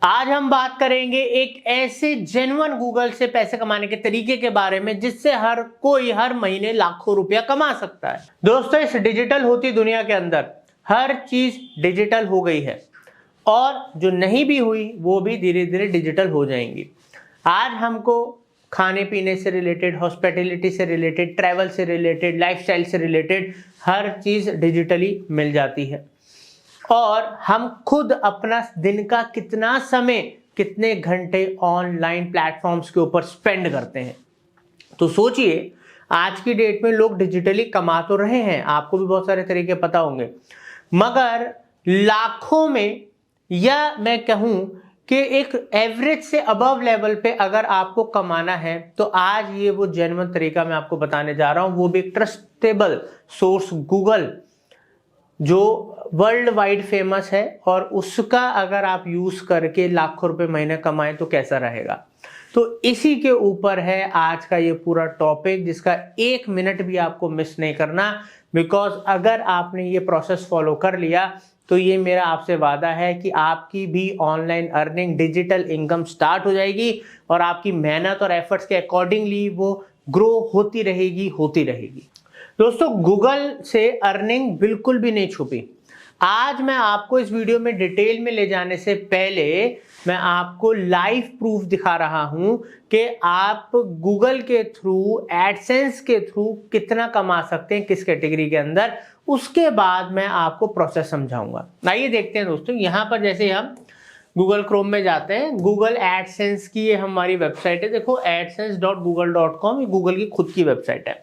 आज हम बात करेंगे एक ऐसे जेन्युइन गूगल से पैसे कमाने के तरीके के बारे में जिससे हर कोई हर महीने लाखों रुपया कमा सकता है। दोस्तों, इस डिजिटल होती दुनिया के अंदर हर चीज डिजिटल हो गई है और जो नहीं भी हुई वो भी धीरे धीरे डिजिटल हो जाएंगी। आज हमको खाने पीने से रिलेटेड, हॉस्पिटैलिटी से रिलेटेड, ट्रैवल से रिलेटेड, लाइफस्टाइल से रिलेटेड हर चीज डिजिटली मिल जाती है और हम खुद अपना दिन का कितना समय, कितने घंटे ऑनलाइन प्लेटफॉर्म्स के ऊपर स्पेंड करते हैं। तो सोचिए, आज की डेट में लोग डिजिटली कमा तो रहे हैं, आपको भी बहुत सारे तरीके पता होंगे, मगर लाखों में, या मैं कहूं कि एक एवरेज से अबव लेवल पे अगर आपको कमाना है तो आज ये वो जेन्युइन तरीका मैं आपको बताने जा रहा हूं, वो भी एक ट्रस्टेबल सोर्स गूगल जो वर्ल्ड वाइड फेमस है, और उसका अगर आप यूज करके लाखों रुपए महीने कमाएं तो कैसा रहेगा। तो इसी के ऊपर है आज का ये पूरा टॉपिक, जिसका एक मिनट भी आपको मिस नहीं करना, बिकॉज अगर आपने ये प्रोसेस फॉलो कर लिया तो ये मेरा आपसे वादा है कि आपकी भी online earning, digital income start हो जाएगी और आपकी मेहनत और एफर्ट्स के अकॉर्डिंगली वो ग्रो होती रहेगी। दोस्तों, गूगल से अर्निंग बिल्कुल भी नहीं छुपी। आज मैं आपको इस वीडियो में डिटेल में ले जाने से पहले मैं आपको लाइव प्रूफ दिखा रहा हूं कि आप गूगल के थ्रू, एडसेंस के थ्रू कितना कमा सकते हैं, किस कैटेगरी के अंदर। उसके बाद मैं आपको प्रोसेस समझाऊंगा। आइए देखते हैं दोस्तों। यहां पर जैसे हम गूगल क्रोम में जाते हैं, गूगल एडसेंस की ये हमारी वेबसाइट है। देखो, adsense.google.com, ये गूगल की खुद की वेबसाइट है।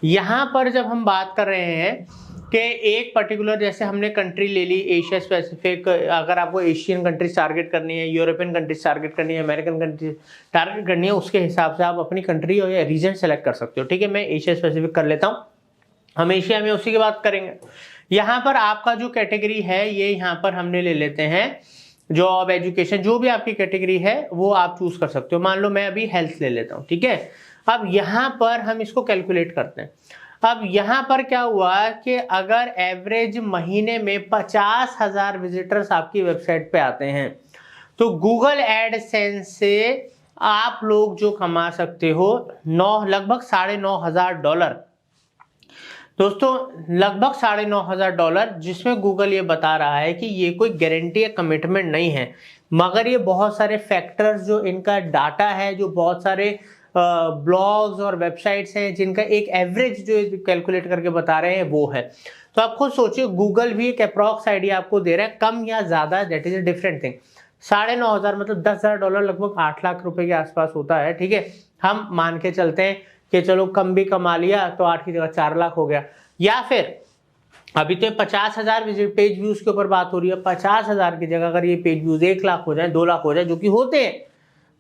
यहां पर जब हम बात कर रहे हैं कि एक पर्टिकुलर, जैसे हमने कंट्री ले ली एशिया स्पेसिफिक, अगर आपको एशियन कंट्रीज टारगेट करनी है, यूरोपियन कंट्रीज टारगेट करनी है, अमेरिकन कंट्रीज टारगेट करनी है, उसके हिसाब से आप अपनी कंट्री या रीजन सेलेक्ट कर सकते हो। ठीक है, मैं एशिया स्पेसिफिक कर लेता हूँ, हम एशिया में उसी की बात करेंगे। यहाँ पर आपका जो कैटेगरी है ये यहाँ पर हमने ले लेते हैं जॉब, एजुकेशन, जो भी आपकी कैटेगरी है वो आप चूज कर सकते हो। मान लो मैं अभी हेल्थ ले लेता हूँ, ठीक है। अब यहाँ पर हम इसको कैलकुलेट करते हैं। अब यहाँ पर क्या हुआ कि अगर एवरेज महीने में 50,000 विजिटर्स आपकी वेबसाइट पे आते हैं तो गूगल एडसेंस से आप लोग जो कमा सकते हो लगभग $9,500। दोस्तों, लगभग $9,500, जिसमें गूगल ये बता रहा है कि ये कोई गारंटी या कमिटमेंट नहीं है, मगर ये बहुत सारे फैक्टर्स, जो इनका डाटा है, जो बहुत सारे ब्लॉग्स और वेबसाइट्स हैं जिनका एक एवरेज जो कैलकुलेट करके बता रहे हैं वो है। तो आप खुद सोचिए, गूगल भी एक अप्रॉक्स आइडिया आपको दे रहा है, कम या ज्यादा that is a different thing. $9,500 मतलब $10,000, लगभग 8 लाख रुपए के आसपास होता है। ठीक है, हम मान के चलते हैं कि चलो कम भी कमा लिया तो 8 की जगह 4 लाख हो गया। या फिर अभी तो 50,000 पेज व्यूज के ऊपर बात हो रही है, 50,000 की जगह अगर ये पेज व्यूज 1 लाख हो जाए, 2 लाख हो जाए, जो कि होते हैं,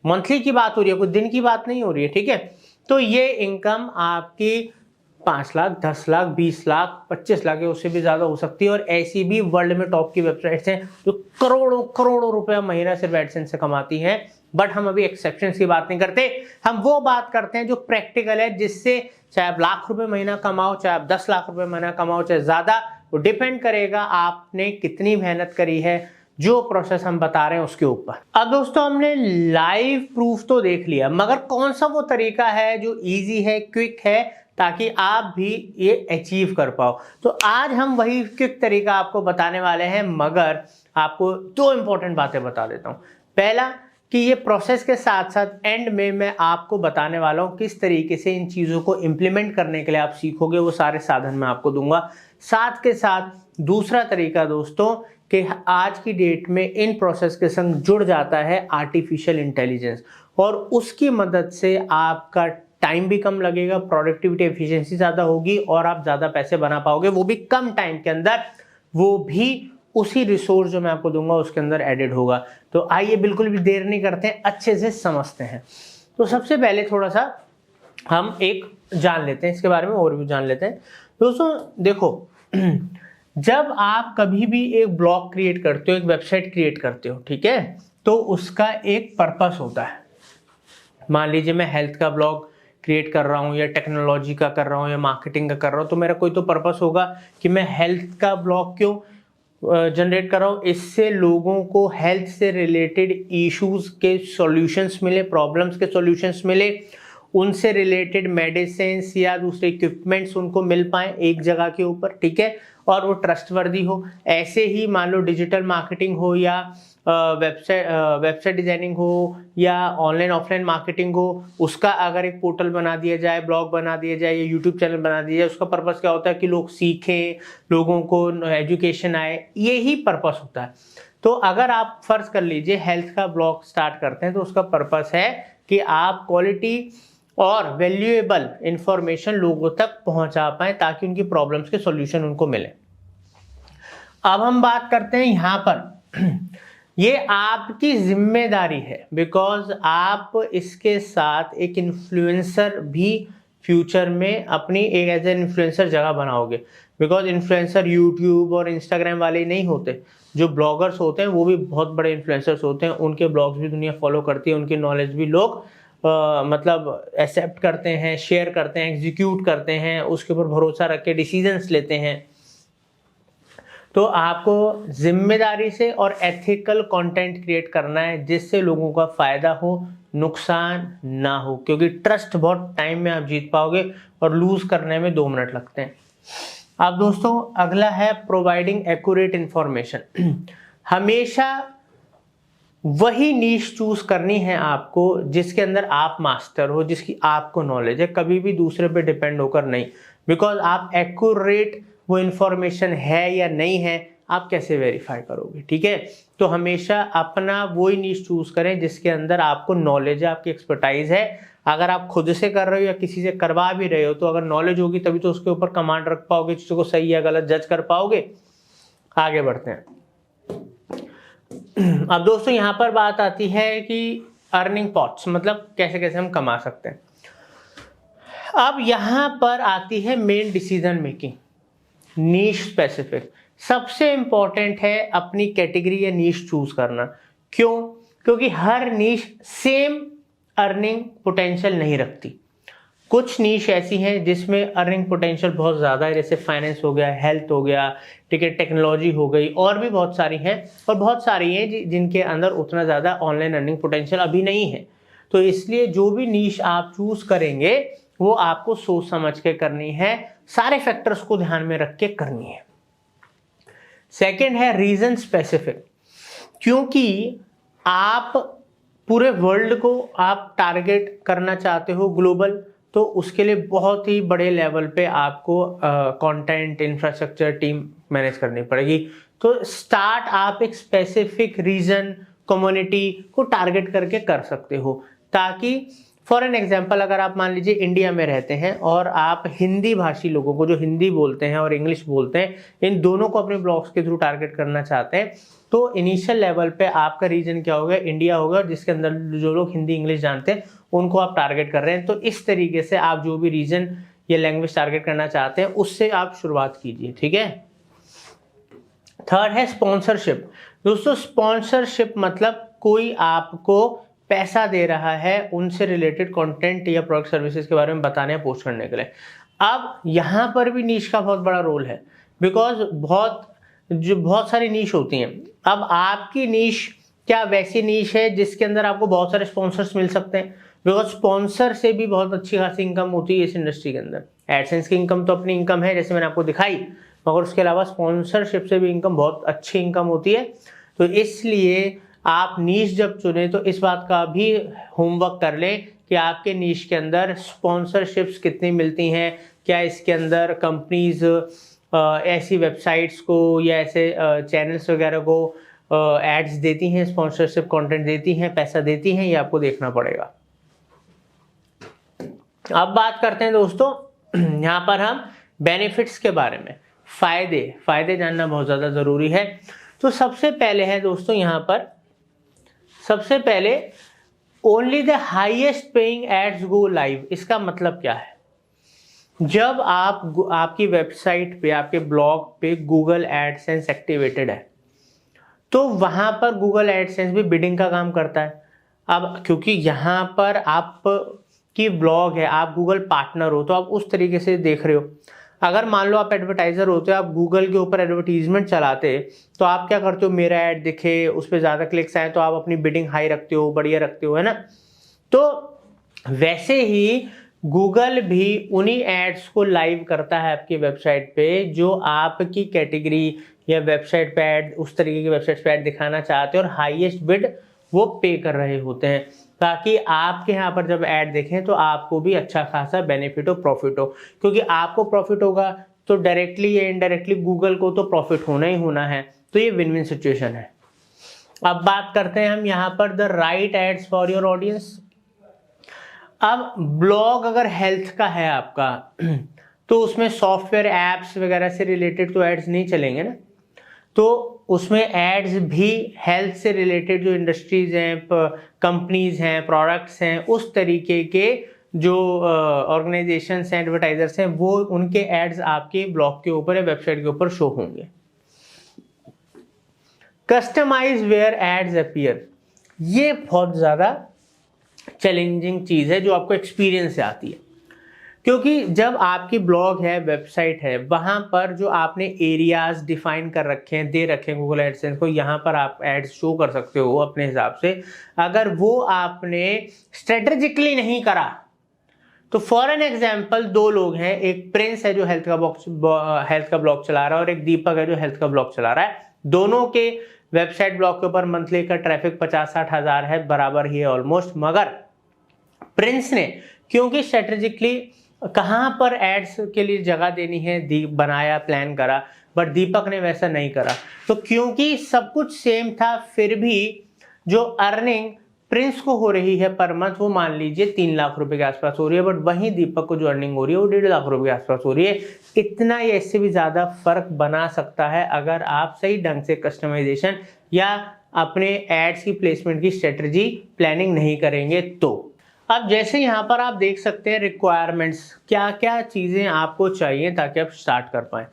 मंथली की बात हो रही है, कुछ दिन की बात नहीं हो रही है। ठीक है, तो ये इनकम आपकी 5 लाख, 10 लाख, 20 लाख, 25 लाख, उससे भी ज्यादा हो सकती है। और ऐसी भी वर्ल्ड में टॉप की वेबसाइट्स हैं जो करोड़ों करोड़ों रुपया महीना सिर्फ एडसेंस से कमाती हैं। बट हम अभी एक्सेप्शंस की बात नहीं करते, हम वो बात करते हैं जो प्रैक्टिकल है, जिससे चाहे आप लाख रुपए महीना कमाओ, चाहे आप 10 लाख रुपए महीना कमाओ, चाहे ज्यादा, वो डिपेंड करेगा आपने कितनी मेहनत करी है, जो प्रोसेस हम बता रहे हैं उसके ऊपर। अब दोस्तों, हमने लाइव प्रूफ तो देख लिया, मगर कौन सा वो तरीका है जो इजी है, क्विक है, ताकि आप भी ये अचीव कर पाओ। तो आज हम वही क्विक तरीका आपको बताने वाले हैं, मगर आपको 2 इंपॉर्टेंट बातें बता देता हूं। पहला कि ये प्रोसेस के साथ साथ एंड में मैं आपको बताने वाला हूं किस तरीके से इन चीजों को इंप्लीमेंट करने के लिए आप सीखोगे, वो सारे साधन मैं आपको दूंगा। साथ के साथ दूसरा तरीका दोस्तों, कि आज की डेट में इन प्रोसेस के संग जुड़ जाता है आर्टिफिशियल इंटेलिजेंस, और उसकी मदद से आपका टाइम भी कम लगेगा, प्रोडक्टिविटी, एफिशिएंसी ज्यादा होगी और आप ज्यादा पैसे बना पाओगे, वो भी कम टाइम के अंदर, वो भी उसी रिसोर्स जो मैं आपको दूंगा उसके अंदर एडेड होगा। तो आइए बिल्कुल भी देर नहीं करते हैं, अच्छे से समझते हैं। तो सबसे पहले थोड़ा सा हम एक जान लेते हैं इसके बारे में, ओवरव्यू जान लेते हैं। दोस्तों देखो, जब आप कभी भी एक ब्लॉग क्रिएट करते हो, एक वेबसाइट क्रिएट करते हो, ठीक है, तो उसका एक पर्पस होता है। मान लीजिए मैं हेल्थ का ब्लॉग क्रिएट कर रहा हूँ, या टेक्नोलॉजी का कर रहा हूँ, या मार्केटिंग का कर रहा हूँ, तो मेरा कोई तो पर्पस होगा कि मैं हेल्थ का ब्लॉग क्यों जनरेट कर रहा हूँ, इससे लोगों को हेल्थ से रिलेटेड इश्यूज के सॉल्यूशंस मिले, प्रॉब्लम्स के सॉल्यूशंस मिले, उनसे रिलेटेड मेडिसिन या दूसरे इक्विपमेंट्स उनको मिल पाए एक जगह के ऊपर, ठीक है, और वो ट्रस्टवर्दी हो। ऐसे ही मान लो डिजिटल मार्केटिंग हो या वेबसाइट डिजाइनिंग हो या ऑनलाइन ऑफलाइन मार्केटिंग हो, उसका अगर एक पोर्टल बना दिया जाए, ब्लॉग बना दिया जाए या यूट्यूब चैनल बना दिया जाए, उसका पर्पस क्या होता है कि लोग सीखें, लोगों को एजुकेशन आए, यही पर्पस होता है। तो अगर आप फर्ज कर लीजिए हेल्थ का ब्लॉग स्टार्ट करते हैं तो उसका पर्पस है कि आप क्वालिटी और वैल्यूएबल इंफॉर्मेशन लोगों तक पहुंचा पाए ताकि उनकी प्रॉब्लम्स के सॉल्यूशन उनको मिले। अब हम बात करते हैं यहां पर ये आपकी जिम्मेदारी है, बिकॉज आप इसके साथ एक इन्फ्लुएंसर भी फ्यूचर में अपनी एक एज एन इन्फ्लुएंसर जगह बनाओगे। बिकॉज इन्फ्लुएंसर यूट्यूब और इंस्टाग्राम वाले नहीं होते, जो ब्लॉगर्स होते हैं वो भी बहुत बड़े इन्फ्लुएंसर्स होते हैं, उनके ब्लॉग्स भी दुनिया फॉलो करती है, उनकी नॉलेज भी लोग मतलब एक्सेप्ट करते हैं, शेयर करते हैं, एग्जीक्यूट करते हैं, उसके ऊपर भरोसा रख के डिसीजंस लेते हैं। तो आपको जिम्मेदारी से और एथिकल कंटेंट क्रिएट करना है जिससे लोगों का फायदा हो, नुकसान ना हो, क्योंकि ट्रस्ट बहुत टाइम में आप जीत पाओगे और लूज करने में 2 मिनट लगते हैं। अब दोस्तों अगला है प्रोवाइडिंग एक्यूरेट इंफॉर्मेशन। हमेशा वही नीश चूज करनी है आपको जिसके अंदर आप मास्टर हो, जिसकी आपको नॉलेज है, कभी भी दूसरे पे डिपेंड होकर नहीं। बिकॉज आप एक्यूरेट वो इंफॉर्मेशन है या नहीं है आप कैसे वेरीफाई करोगे, ठीक है। तो हमेशा अपना वही नीश चूज करें जिसके अंदर आपको नॉलेज है, आपकी एक्सपर्टाइज है। अगर आप खुद से कर रहे हो या किसी से करवा भी रहे हो तो अगर नॉलेज होगी तभी तो उसके ऊपर कमांड रख पाओगे, चीजों को सही या गलत जज कर पाओगे। आगे बढ़ते हैं। अब दोस्तों यहां पर बात आती है कि अर्निंग पॉट्स, मतलब कैसे कैसे हम कमा सकते हैं। अब यहां पर आती है मेन डिसीजन मेकिंग, नीश स्पेसिफिक। सबसे इंपॉर्टेंट है अपनी कैटेगरी या नीश चूज करना। क्यों? क्योंकि हर नीश सेम अर्निंग पोटेंशियल नहीं रखती। कुछ नीश ऐसी हैं जिसमें अर्निंग पोटेंशियल बहुत ज़्यादा है, जैसे फाइनेंस हो गया, हेल्थ हो गया, ठीक है, टेक्नोलॉजी हो गई, और भी बहुत सारी हैं। और बहुत सारी हैं जिनके अंदर उतना ज़्यादा ऑनलाइन अर्निंग पोटेंशियल अभी नहीं है। तो इसलिए जो भी नीश आप चूज करेंगे वो आपको सोच समझ के करनी है, सारे फैक्टर्स को ध्यान में रख के करनी है। सेकेंड है रीजन स्पेसिफिक। क्योंकि आप पूरे वर्ल्ड को आप टारगेट करना चाहते हो ग्लोबल, तो उसके लिए बहुत ही बड़े लेवल पे आपको कंटेंट इंफ्रास्ट्रक्चर टीम मैनेज करनी पड़ेगी। तो स्टार्ट आप एक स्पेसिफिक रीजन कम्युनिटी को टारगेट करके कर सकते हो, ताकि फॉर एन एग्जाम्पल अगर आप मान लीजिए इंडिया में रहते हैं और आप हिंदी भाषी लोगों को, जो हिंदी बोलते हैं और इंग्लिश बोलते हैं, इन दोनों को अपने ब्लॉग्स के थ्रू टारगेट करना चाहते हैं, तो इनिशियल लेवल पे आपका रीजन क्या होगा? इंडिया होगा, जिसके अंदर जो लोग हिंदी इंग्लिश जानते हैं उनको आप टारगेट कर रहे हैं। तो इस तरीके से आप जो भी रीजन या लैंग्वेज टारगेट करना चाहते हैं उससे आप शुरुआत कीजिए, ठीक है। थर्ड है स्पॉन्सरशिप। दोस्तों स्पॉन्सरशिप मतलब कोई आपको पैसा दे रहा है उनसे रिलेटेड कंटेंट या प्रोडक्ट सर्विसेज के बारे में बताने या पोस्ट करने के लिए। अब यहाँ पर भी नीश का बहुत बड़ा रोल है, बिकॉज बहुत सारी नीश होती हैं। अब आपकी नीश क्या वैसी नीश है जिसके अंदर आपको बहुत सारे स्पॉन्सर्स मिल सकते हैं? बिकॉज स्पॉन्सर से भी बहुत अच्छी खासी इनकम होती है इस इंडस्ट्री के अंदर। एडसेंस की इनकम तो अपनी इनकम है, जैसे मैंने आपको दिखाई, मगर उसके अलावा स्पॉन्सरशिप से भी इनकम, बहुत अच्छी इनकम होती है। तो इसलिए आप नीश जब चुने तो इस बात का भी होमवर्क कर लें कि आपके नीश के अंदर स्पॉन्सरशिप्स कितनी मिलती हैं, क्या इसके अंदर कंपनीज ऐसी वेबसाइट्स को या ऐसे चैनल्स वगैरह को एड्स देती हैं, स्पॉन्सरशिप कंटेंट देती हैं, पैसा देती हैं, ये आपको देखना पड़ेगा। अब बात करते हैं दोस्तों यहाँ पर हम बेनिफिट्स के बारे में। फायदे जानना बहुत ज़्यादा ज़रूरी है। तो सबसे पहले है दोस्तों यहाँ पर, सबसे पहले only the highest paying ads go live. इसका मतलब क्या है? जब आपकी वेबसाइट पे, आपके ब्लॉग पे गूगल एडसेंस एक्टिवेटेड है तो वहां पर गूगल एडसेंस भी बिडिंग का काम करता है। अब क्योंकि यहाँ पर आप की ब्लॉग है, आप गूगल पार्टनर हो, तो आप उस तरीके से देख रहे हो। अगर मान लो आप एडवर्टाइजर होते हो, आप गूगल के ऊपर एडवर्टीजमेंट चलाते, तो आप क्या करते हो, मेरा ऐड दिखे, उस पर ज़्यादा क्लिक्स आए तो आप अपनी बिडिंग हाई रखते हो, बढ़िया रखते हो, है ना। तो वैसे ही गूगल भी उन्हीं एड्स को लाइव करता है आपकी वेबसाइट पे जो आपकी कैटेगरी या वेबसाइट पे ऐड, उस तरीके की वेबसाइट पे ऐड दिखाना चाहते हैं, और हाईएस्ट बिड वो पे कर रहे होते हैं, ताकि आपके यहाँ पर जब ऐड देखें तो आपको भी अच्छा खासा बेनिफिट हो, प्रॉफिट हो। क्योंकि आपको प्रॉफिट होगा तो डायरेक्टली या इनडायरेक्टली गूगल को तो प्रॉफिट होना ही होना है। तो ये विन विन सिचुएशन है। अब बात करते हैं हम यहाँ पर the right ads for your audience. अब ब्लॉग अगर हेल्थ का है आपका तो उसमें सॉफ्टवेयर एप्स वगैरह से रिलेटेड तो एड्स नहीं चलेंगे ना, तो उसमें एड्स भी हेल्थ से रिलेटेड जो इंडस्ट्रीज हैं, कंपनीज हैं, प्रोडक्ट्स हैं, उस तरीके के जो ऑर्गेनाइजेशंस हैं, एडवर्टाइजर्स हैं, वो उनके एड्स आपके ब्लॉग के ऊपर या वेबसाइट के ऊपर शो होंगे। कस्टमाइज वेयर एड्स अपीयर, ये बहुत ज़्यादा चैलेंजिंग चीज़ है जो आपको एक्सपीरियंस से आती है। क्योंकि जब आपकी ब्लॉग है, वेबसाइट है, वहाँ पर जो आपने एरियाज डिफाइन कर रखे हैं, दे रखे हैं गूगल एडसेंस को, यहाँ पर आप एड्स शो कर सकते हो अपने हिसाब से। अगर वो आपने स्ट्रेटेजिकली नहीं करा तो फॉर एन एग्जाम्पल, दो लोग हैं, एक प्रिंस है जो हेल्थ का ब्लॉग चला रहा है और एक दीपक है जो हेल्थ का ब्लॉग चला रहा है। दोनों के वेबसाइट ब्लॉग के ऊपर मंथली का ट्रैफिक 50-60 हज़ार है, बराबर ही है ऑलमोस्ट। मगर प्रिंस ने क्योंकि स्ट्रेटेजिकली कहाँ पर एड्स के लिए जगह देनी है बनाया, प्लान करा, बट दीपक ने वैसा नहीं करा। तो क्योंकि सब कुछ सेम था, फिर भी जो अर्निंग प्रिंस को हो रही है पर मंथ, वो मान लीजिए 3 लाख रुपए के आसपास हो रही है, बट वहीं दीपक को जो अर्निंग हो रही है वो 1.5 लाख रुपए के आसपास हो रही है। इतना या इससे भी ज़्यादा फर्क बना सकता है अगर आप सही ढंग से कस्टमाइजेशन या अपने एड्स की प्लेसमेंट की स्ट्रेटजी प्लानिंग नहीं करेंगे तो। अब जैसे यहाँ पर आप देख सकते हैं रिक्वायरमेंट्स, क्या क्या चीज़ें आपको चाहिए ताकि आप स्टार्ट कर पाएँ।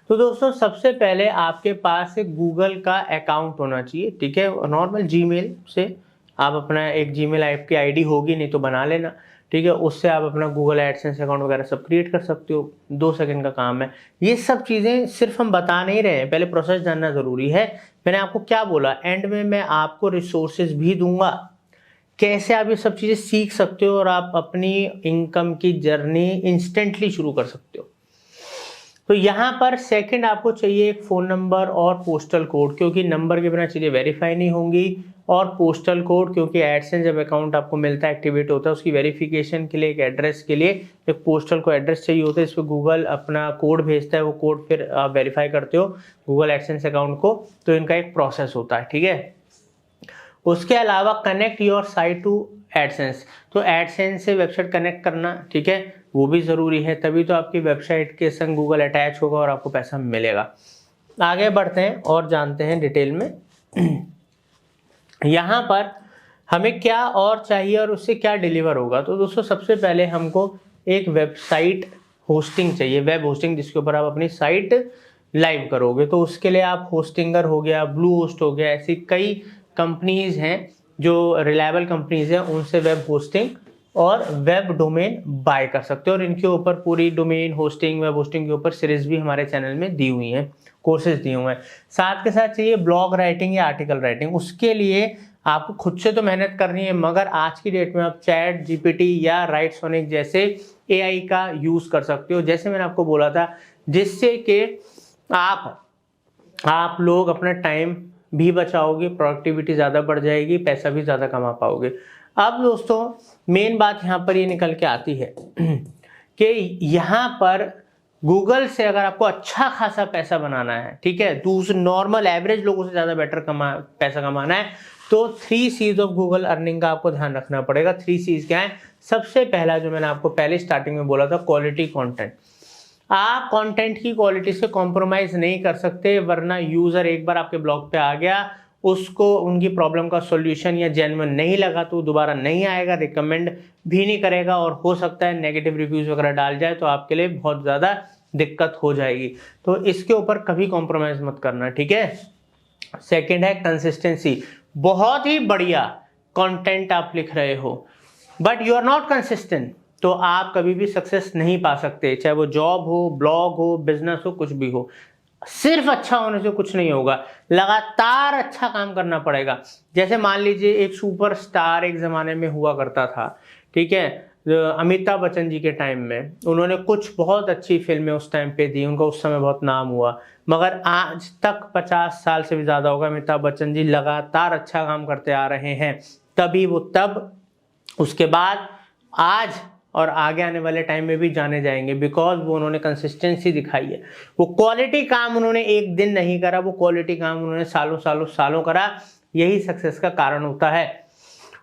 तो दोस्तों, सबसे पहले आपके पास एक गूगल का अकाउंट होना चाहिए, ठीक है। नॉर्मल जीमेल से आप अपना एक जीमेल आपकी आईडी होगी, नहीं तो बना लेना, ठीक है। उससे आप अपना गूगल एडसेंस अकाउंट वगैरह सब क्रिएट कर सकते हो, 2 सेकंड का काम है। ये सब चीज़ें सिर्फ हम बता नहीं रहे हैं, पहले प्रोसेस जानना ज़रूरी है। मैंने आपको क्या बोला, एंड में मैं आपको रिसोर्सेज भी दूंगा, कैसे आप ये सब चीज़ें सीख सकते हो और आप अपनी इनकम की जर्नी इंस्टेंटली शुरू कर सकते हो। तो यहाँ पर सेकंड आपको चाहिए एक फ़ोन नंबर और पोस्टल कोड, क्योंकि नंबर के बिना चीज़ें वेरीफाई नहीं होंगी, और पोस्टल कोड क्योंकि एडसेंस जब अकाउंट आपको मिलता है, एक्टिवेट होता है, उसकी वेरिफिकेशन के लिए एक एड्रेस के लिए एक पोस्टल को एड्रेस चाहिए होता है। इस पर गूगल अपना कोड भेजता है, वो कोड फिर आप वेरीफाई करते हो गूगल एडसेंस अकाउंट को, तो इनका एक प्रोसेस होता है, ठीक है। उसके अलावा connect your site to AdSense, तो एडसेंस से वेबसाइट कनेक्ट करना, ठीक है, वो भी ज़रूरी है, तभी तो आपकी वेबसाइट के संग गूगल अटैच होगा और आपको पैसा मिलेगा। आगे बढ़ते हैं और जानते हैं डिटेल में यहाँ पर हमें क्या और चाहिए और उससे क्या डिलीवर होगा। तो दोस्तों, सबसे पहले हमको एक वेबसाइट होस्टिंग चाहिए, वेब होस्टिंग, जिसके ऊपर आप अपनी साइट लाइव करोगे। तो उसके लिए आप होस्टिंगर हो गया, ब्लू होस्ट हो गया, ऐसी कई कंपनीज हैं जो रिलायबल कंपनीज हैं, उनसे वेब होस्टिंग और वेब डोमेन बाय कर सकते हो। और इनके ऊपर पूरी डोमेन होस्टिंग, वेब होस्टिंग के ऊपर सीरीज भी हमारे चैनल में दी हुई हैं, कोर्सेज दिए हुए हैं। साथ के साथ चाहिए ब्लॉग राइटिंग या आर्टिकल राइटिंग, उसके लिए आपको खुद से तो मेहनत करनी है, मगर आज की डेट में आप चैट जीपीटी या राइटसोनिक जैसे एआई का यूज़ कर सकते हो, जैसे मैंने आपको बोला था, जिससे कि आप लोग अपना टाइम भी बचाओगे, प्रोडक्टिविटी ज़्यादा बढ़ जाएगी, पैसा भी ज़्यादा कमा पाओगे। अब दोस्तों, मेन बात यहाँ पर ये निकल के आती है कि यहाँ पर गूगल से अगर आपको अच्छा खासा पैसा बनाना है, ठीक है, दूसरे नॉर्मल एवरेज लोगों से ज़्यादा बेटर पैसा कमाना है, तो 3 C's ऑफ गूगल अर्निंग का आपको ध्यान रखना पड़ेगा। 3 C's क्या है? सबसे पहला जो मैंने आपको पहले स्टार्टिंग में बोला था, क्वालिटी कंटेंट। आप कंटेंट की क्वालिटी से कॉम्प्रोमाइज नहीं कर सकते, वरना यूजर एक बार आपके ब्लॉग पे आ गया, उसको उनकी प्रॉब्लम का सॉल्यूशन या जेन्युइन नहीं लगा तो दोबारा नहीं आएगा, रिकमेंड भी नहीं करेगा, और हो सकता है नेगेटिव रिव्यूज वगैरह डाल जाए तो आपके लिए बहुत ज़्यादा दिक्कत हो जाएगी। तो इसके ऊपर कभी कॉम्प्रोमाइज मत करना, ठीक है। सेकेंड है कंसिस्टेंसी। बहुत ही बढ़िया कंटेंट आप लिख रहे हो but you are not consistent, तो आप कभी भी सक्सेस नहीं पा सकते, चाहे वो जॉब हो, ब्लॉग हो, बिजनेस हो, कुछ भी हो। सिर्फ अच्छा होने से कुछ नहीं होगा, लगातार अच्छा काम करना पड़ेगा। जैसे मान लीजिए एक सुपरस्टार एक जमाने में हुआ करता था, ठीक है, अमिताभ बच्चन जी के टाइम में उन्होंने कुछ बहुत अच्छी फिल्में उस टाइम पे दी, उनका उस समय बहुत नाम हुआ, मगर आज तक 50 साल से भी ज्यादा होगा अमिताभ बच्चन जी लगातार अच्छा काम करते आ रहे हैं। तभी वो तब, उसके बाद, आज और आगे आने वाले टाइम में भी जाने जाएंगे, बिकॉज वो उन्होंने कंसिस्टेंसी दिखाई है। वो क्वालिटी काम उन्होंने एक दिन नहीं करा, वो क्वालिटी काम उन्होंने सालों सालों सालों करा, यही सक्सेस का कारण होता है।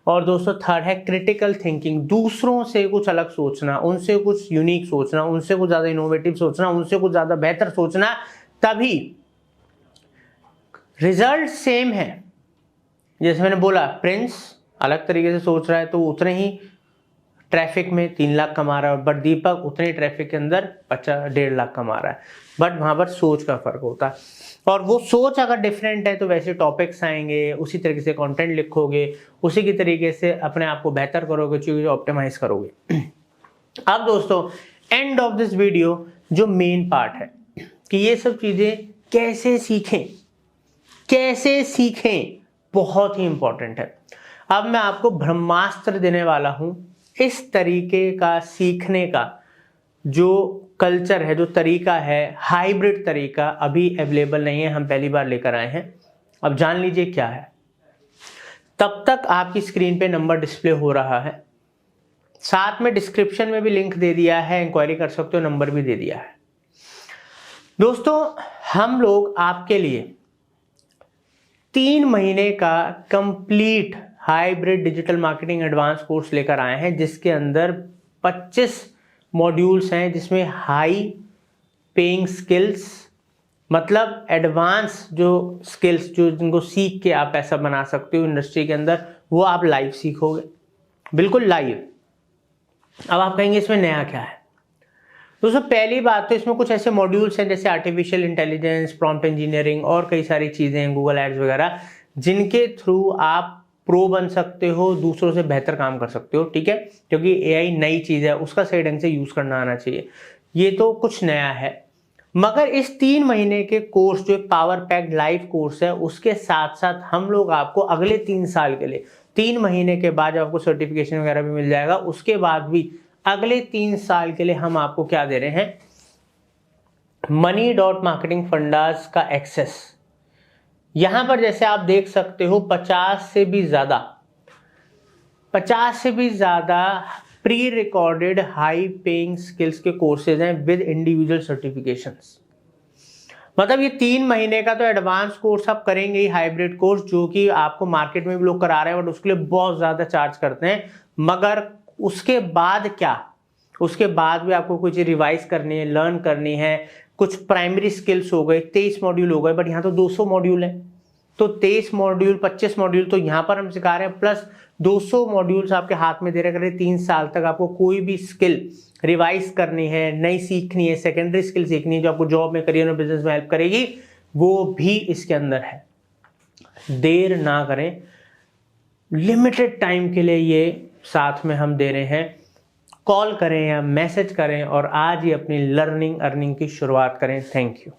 और दोस्तों थर्ड है क्रिटिकल थिंकिंग, दूसरों से कुछ अलग सोचना, उनसे कुछ यूनिक सोचना, उनसे कुछ ज्यादा इनोवेटिव सोचना, उनसे कुछ ज्यादा बेहतर सोचना, तभी रिजल्ट सेम है। जैसे मैंने बोला, प्रिंस अलग तरीके से सोच रहा है तो उतने ही ट्रैफिक में 3 लाख कमा रहा है, बट दीपक उतने ट्रैफिक के अंदर 1.5 लाख कमा रहा है, बट वहां पर सोच का फर्क होता है। और वो सोच अगर डिफरेंट है तो वैसे टॉपिक्स आएंगे, उसी तरीके से कंटेंट लिखोगे, उसी की तरीके से अपने आप को बेहतर करोगे, चीज़ों ऑप्टिमाइज करोगे। अब दोस्तों एंड ऑफ दिस वीडियो जो मेन पार्ट है कि ये सब चीजें कैसे सीखें, कैसे सीखें, बहुत ही इंपॉर्टेंट है। अब मैं आपको ब्रह्मास्त्र देने वाला हूं, इस तरीके का सीखने का जो कल्चर है, जो तरीका है, हाइब्रिड तरीका अभी अवेलेबल नहीं है, हम पहली बार लेकर आए हैं। अब जान लीजिए क्या है। तब तक आपकी स्क्रीन पे नंबर डिस्प्ले हो रहा है, साथ में डिस्क्रिप्शन में भी लिंक दे दिया है, इंक्वायरी कर सकते हो, नंबर भी दे दिया है। दोस्तों हम लोग आपके लिए 3 महीने का complete hybrid digital marketing advance course लेकर आए हैं, जिसके अंदर 25 मॉड्यूल्स हैं, जिसमें हाई पेइंग स्किल्स, मतलब एडवांस जो स्किल्स जो जिनको सीख के आप पैसा बना सकते हो इंडस्ट्री के अंदर, वो आप लाइव सीखोगे, बिल्कुल लाइव। अब आप कहेंगे इसमें नया क्या है। दोस्तों पहली बात तो इसमें कुछ ऐसे मॉड्यूल्स हैं जैसे आर्टिफिशियल इंटेलिजेंस, प्रॉम्प्ट इंजीनियरिंग और कई सारी चीजें हैं, गूगल एड्स वगैरह, जिनके थ्रू आप प्रो बन सकते हो, दूसरों से बेहतर काम कर सकते हो, ठीक है, क्योंकि एआई नई चीज है, उसका सही ढंग से यूज करना आना चाहिए। ये तो कुछ नया है, मगर इस 3 महीने के कोर्स जो पावर पैक्ड लाइव कोर्स है, उसके साथ साथ हम लोग आपको अगले 3 साल के लिए, 3 महीने के बाद आपको सर्टिफिकेशन वगैरह भी मिल जाएगा, उसके बाद भी अगले 3 साल के लिए हम आपको क्या दे रहे हैं, money.marketing फंडास का एक्सेस। यहां पर जैसे आप देख सकते हो 50 से भी ज्यादा pre recorded high paying skills के कोर्सेज हैं विद इंडिविजुअल सर्टिफिकेशंस। मतलब ये 3 महीने का तो एडवांस कोर्स आप करेंगे ही, हाइब्रिड कोर्स, जो कि आपको मार्केट में भी लोग करा रहे हैं, बट उसके लिए बहुत ज्यादा चार्ज करते हैं। मगर उसके बाद क्या, उसके बाद भी आपको कुछ रिवाइज करनी है, लर्न करनी है, कुछ प्राइमरी स्किल्स हो गए, 23 मॉड्यूल हो गए, बट यहाँ तो 200 मॉड्यूल है, तो 23 मॉड्यूल 25 मॉड्यूल तो यहाँ पर हम सिखा रहे हैं, प्लस 200 मॉड्यूल्स आपके हाथ में दे रहे हैं। 3 साल तक आपको कोई भी स्किल रिवाइज करनी है, नई सीखनी है, सेकेंडरी स्किल सीखनी है जो आपको जॉब में, करियर में, बिजनेस में हेल्प करेगी, वो भी इसके अंदर है। देर ना करें, लिमिटेड टाइम के लिए ये साथ में हम दे रहे हैं। कॉल करें या मैसेज करें और आज ही अपनी लर्निंग अर्निंग की शुरुआत करें। Thank you.